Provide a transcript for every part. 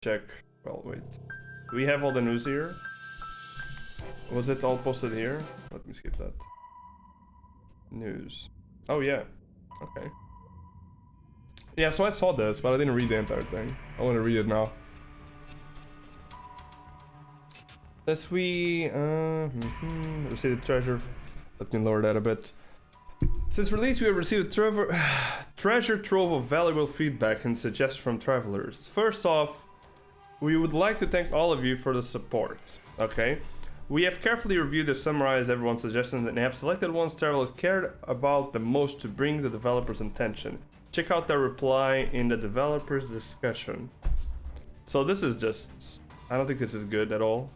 check. Well, wait. Do we have all the news here? Was it all posted here? Let me skip that. News. Oh, yeah. Okay. Yeah, so I saw this, but I didn't read the entire thing. I want to read it now. As we received a treasure. Let me lower that a bit. Since release, we have received a treasure trove of valuable feedback and suggestions from travelers. First off, we would like to thank all of you for the support. Okay? We have carefully reviewed and summarized everyone's suggestions and have selected ones travelers cared about the most to bring the developers' attention. Check out their reply in the developers' discussion. So this is just... I don't think this is good at all.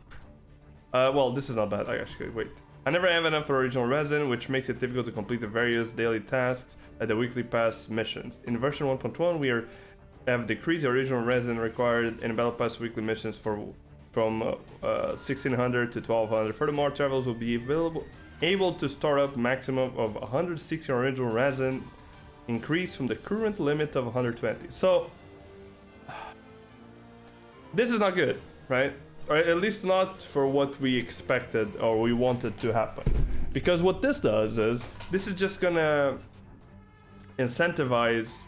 Well, this is not bad, actually. Wait. I never have enough for original Resin, which makes it difficult to complete the various daily tasks at the weekly pass missions. In version 1.1, we have decreased the original Resin required in Battle Pass weekly missions from 1600 to 1200. Furthermore, travelers will be able to start up maximum of 160 original Resin, increase from the current limit of 120. So, this is not good, right? Or at least not for what we expected or we wanted to happen. Because what this does is, this is just gonna incentivize,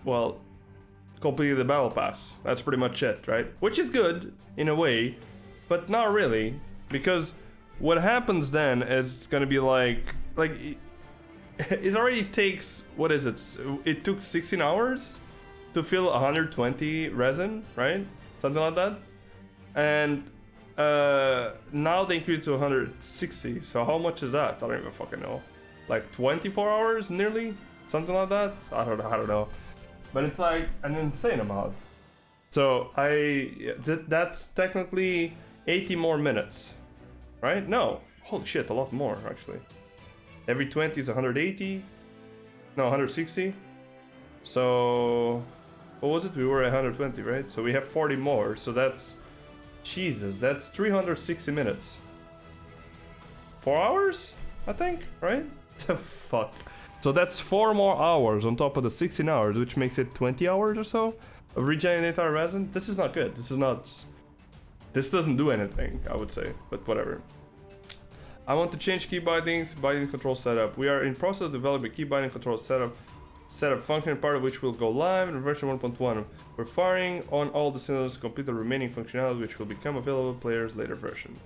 well, completing the battle pass. That's pretty much it, right? Which is good, in a way, but not really. Because what happens then is gonna be like it already takes, what is it? It took 16 hours to fill 120 resin, right? Something like that. And now they increased to 160. So how much is that? I don't even fucking know. Like 24 hours nearly? Something like that? I don't know. But it's like an insane amount. So that's technically 80 more minutes. Right? No. Holy shit, a lot more actually. Every 20 is 180. No, 160. So what was it? We were at 120, right? So we have 40 more. So that's... Jesus, that's 360 minutes. 4 hours? I think, right? The fuck. So that's 4 more hours on top of the 16 hours, which makes it 20 hours or so of regenerate our resin. This is not good. This is not... This doesn't do anything, I would say, but whatever. I want to change key binding control setup. We are in process of developing key binding control setup function, part of which will go live in version 1.1. We're firing on all the cylinders to complete the remaining functionality, which will become available to players later version.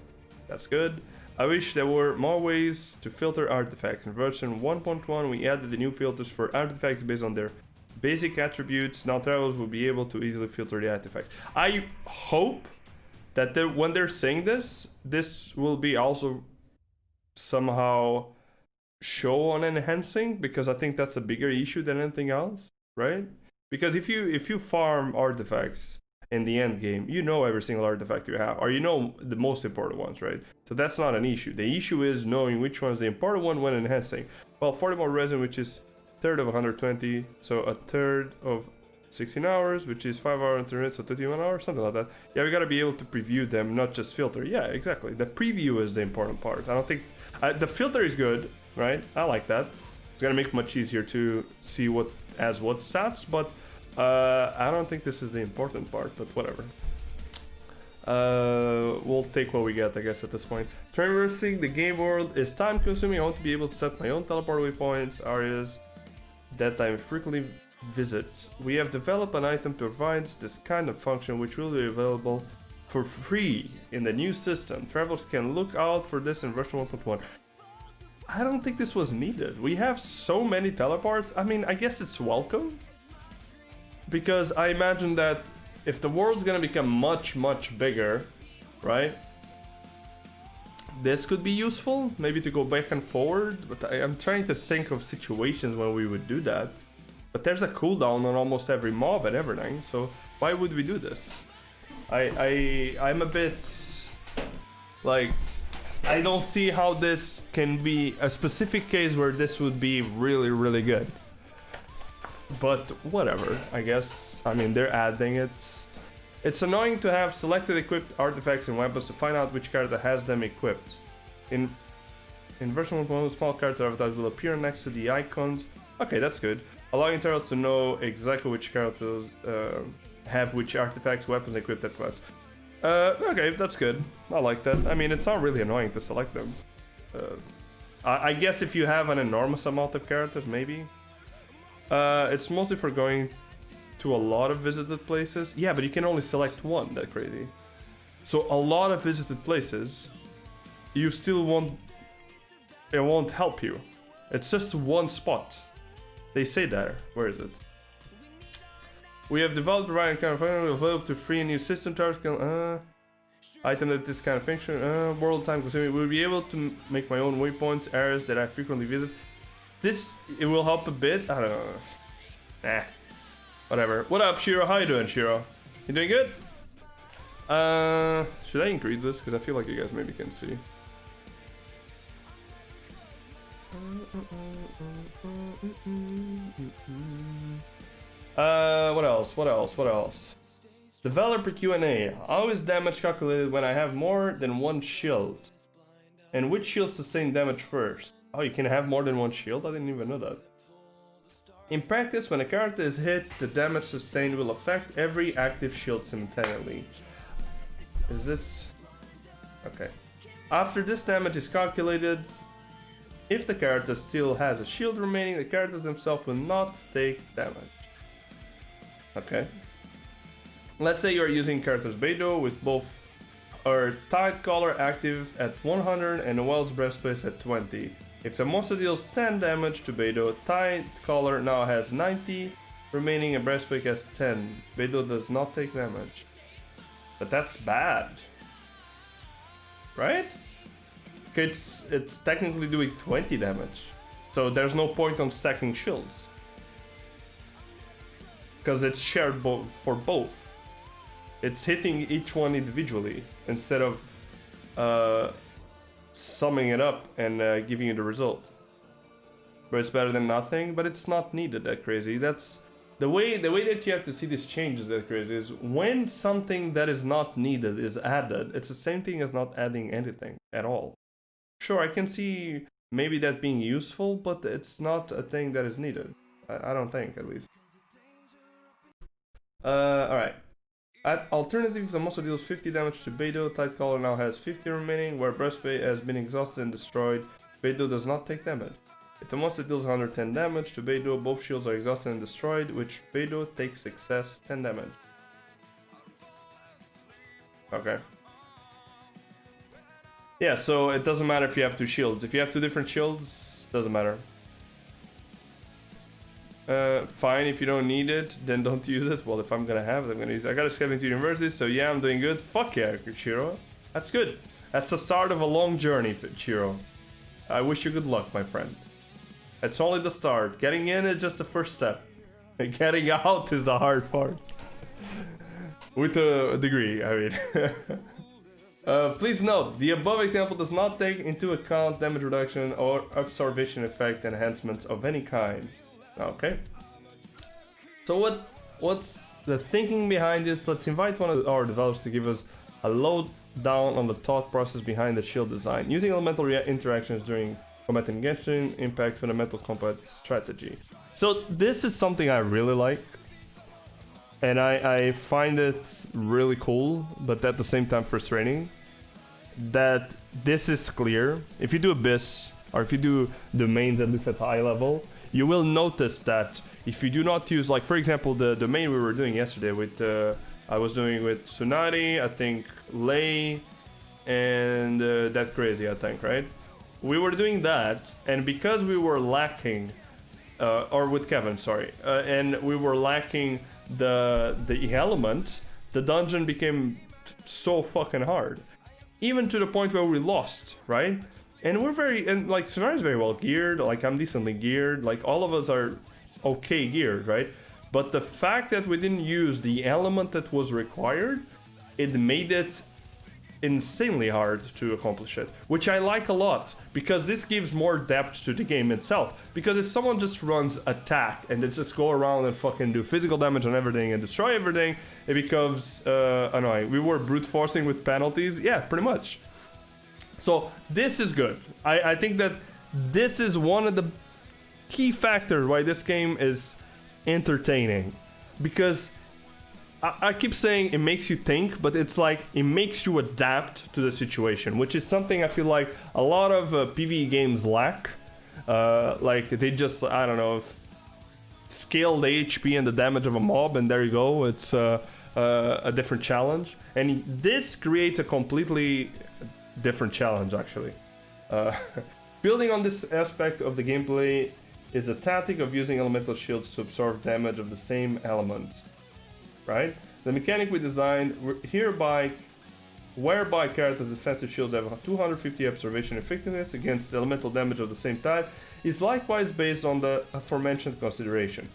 That's good. I wish there were more ways to filter artifacts. In version 1.1, we added the new filters for artifacts based on their basic attributes. Now travelers will be able to easily filter the artifacts. I hope that when they're saying this will be also somehow show on enhancing, because I think that's a bigger issue than anything else, right? Because if you farm artifacts in the end game, you know every single artifact you have, or you know the most important ones, right? So that's not an issue. The issue is knowing which one's the important one when enhancing. Well, 40 more resin, which is a third of 120, so a third of 16 hours, which is 5 hours and 3 minutes, so 31 hours, something like that. Yeah, we gotta be able to preview them, not just filter. Yeah, exactly. The preview is the important part. I don't think the filter is good, right? I like that. It's gonna make it much easier to see what stats, but I don't think this is the important part, but whatever. We'll take what we get, I guess, at this point. Traversing the game world is time consuming. I want to be able to set my own teleport waypoints, areas that I frequently visit. We have developed an item to provide this kind of function, which will be available for free in the new system. Travelers can look out for this in version 1.1. I don't think this was needed. We have so many teleports. I mean, I guess it's welcome, because I imagine that if the world's gonna become much, much bigger, right? This could be useful, maybe to go back and forward, but I'm trying to think of situations when we would do that. But there's a cooldown on almost every mob and everything, so why would we do this? I'm a bit like, I don't see how this can be a specific case where this would be really, really good. But whatever, I guess. I mean, they're adding it. It's annoying to have selected equipped artifacts and weapons to find out which character has them equipped. In version 1.1, small character avatars will appear next to the icons. Okay, that's good. Allowing travelers to know exactly which characters have which artifacts, weapons equipped that class. Okay, that's good. I like that. I mean, it's not really annoying to select them. I guess if you have an enormous amount of characters, maybe. It's mostly for going to a lot of visited places. Yeah, but you can only select one. That's crazy. So a lot of visited places, you still won't. It won't help you. It's just one spot. They say there. Where is it? We have developed a variety of kind of function. We'll develop to free a new system target. Item that this kind of function. World time consuming. We'll be able to make my own waypoints, areas that I frequently visit. This, it will help a bit. I don't know. Nah. Whatever. What up, Shiro? How you doing, Shiro? You doing good? Should I increase this? Because I feel like you guys maybe can see. What else? What else? What else? Developer Q&A. How is damage calculated when I have more than one shield? And which shield sustain damage first? Oh, you can have more than one shield? I didn't even know that. In practice, when a character is hit, the damage sustained will affect every active shield simultaneously. Is this... Okay. After this damage is calculated, if the character still has a shield remaining, the characters themselves will not take damage. Okay. Let's say you're using characters Beidou with both our Tide Collar active at 100 and Noel's Breastplate at 20. If the monster deals 10 damage to Beidou, Tide Collar now has 90, remaining and Breastplate has 10. Beidou does not take damage. But that's bad. Right? It's technically doing 20 damage. So there's no point on stacking shields. Because it's shared for both. It's hitting each one individually instead of summing it up and giving you the result. But it's better than nothing, but it's not needed that crazy. That's the way that you have to see this change is that crazy is when something that is not needed is added, it's the same thing as not adding anything at all. Sure, I can see maybe that being useful, but it's not a thing that is needed. I don't think, at least. Alright. Alternative, the monster deals 50 damage to Beidou. Tide Collar now has 50 remaining, where Breastplate has been exhausted and destroyed. Beidou does not take damage. If the monster deals 110 damage to Beidou, both shields are exhausted and destroyed, which Beidou takes excess 10 damage. Okay. Yeah, so it doesn't matter if you have two shields. If you have two different shields, doesn't matter. Fine, if you don't need it, then don't use it. Well, if I'm gonna have it, I'm gonna use it. I got a schedule to university, so yeah, I'm doing good. Fuck yeah, Shiro. That's good. That's the start of a long journey, Shiro. I wish you good luck, my friend. It's only the start. Getting in is just the first step. Getting out is the hard part. With a degree, I mean. Please note, the above example does not take into account damage reduction or absorption effect enhancements of any kind. Okay. So what's the thinking behind this? Let's invite one of our developers to give us a lowdown on the thought process behind the shield design. Using elemental interactions during combat in Genshin impact fundamental combat strategy. So this is something I really like. And I find it really cool, but at the same time frustrating. That this is clear. If you do Abyss, or if you do domains at least at high level, you will notice that if you do not use, like for example, the domain we were doing yesterday with, I was doing with Tsunade, I think Lei, and that crazy, I think, right? We were doing that, and because we were lacking, or with Kevin, sorry, and we were lacking the element, the dungeon became so fucking hard. Even to the point where we lost, right? And we're like Tsunade's very well geared, like I'm decently geared, like all of us are okay geared, right? But the fact that we didn't use the element that was required, it made it insanely hard to accomplish it, which I like a lot, because this gives more depth to the game itself. Because if someone just runs attack and they just go around and fucking do physical damage on everything and destroy everything, it becomes annoying. We were brute forcing with penalties, yeah, pretty much. So this is good. I think that this is one of the key factors why this game is entertaining, because I keep saying it makes you think, but it's like it makes you adapt to the situation, which is something I feel like a lot of PvE games lack. Like they just, I don't know, scale the HP and the damage of a mob, and there you go. It's a different challenge, and this creates a completely different challenge actually. Building on this aspect of the gameplay is a tactic of using elemental shields to absorb damage of the same element. Right? The mechanic we designed whereby characters' defensive shields have 250 observation effectiveness against elemental damage of the same type is likewise based on the aforementioned consideration.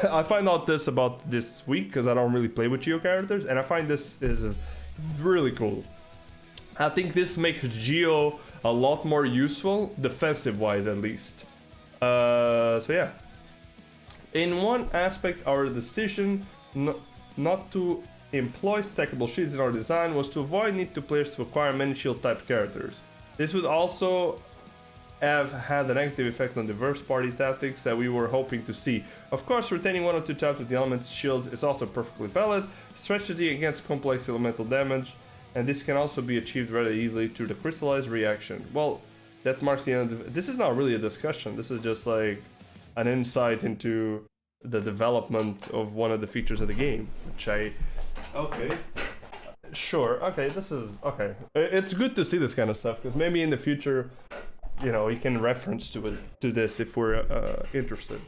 I find out this about this week because I don't really play with Geo characters, and I find this is really cool. I think this makes Geo a lot more useful, defensive-wise at least. So yeah. In one aspect, our decision not to employ stackable shields in our design was to avoid need to players to acquire many shield type characters. This would also have had a negative effect on diverse party tactics that we were hoping to see. Of course, retaining one or two types of the elemental shields is also perfectly valid strategy against complex elemental damage, and this can also be achieved rather easily through the crystallized reaction. Well, that marks the end of this is not really a discussion, this is just like an insight into the development of one of the features of the game, which okay, sure, okay, this is okay. It's good to see this kind of stuff because maybe in the future, you know, we can reference to this if we're interested.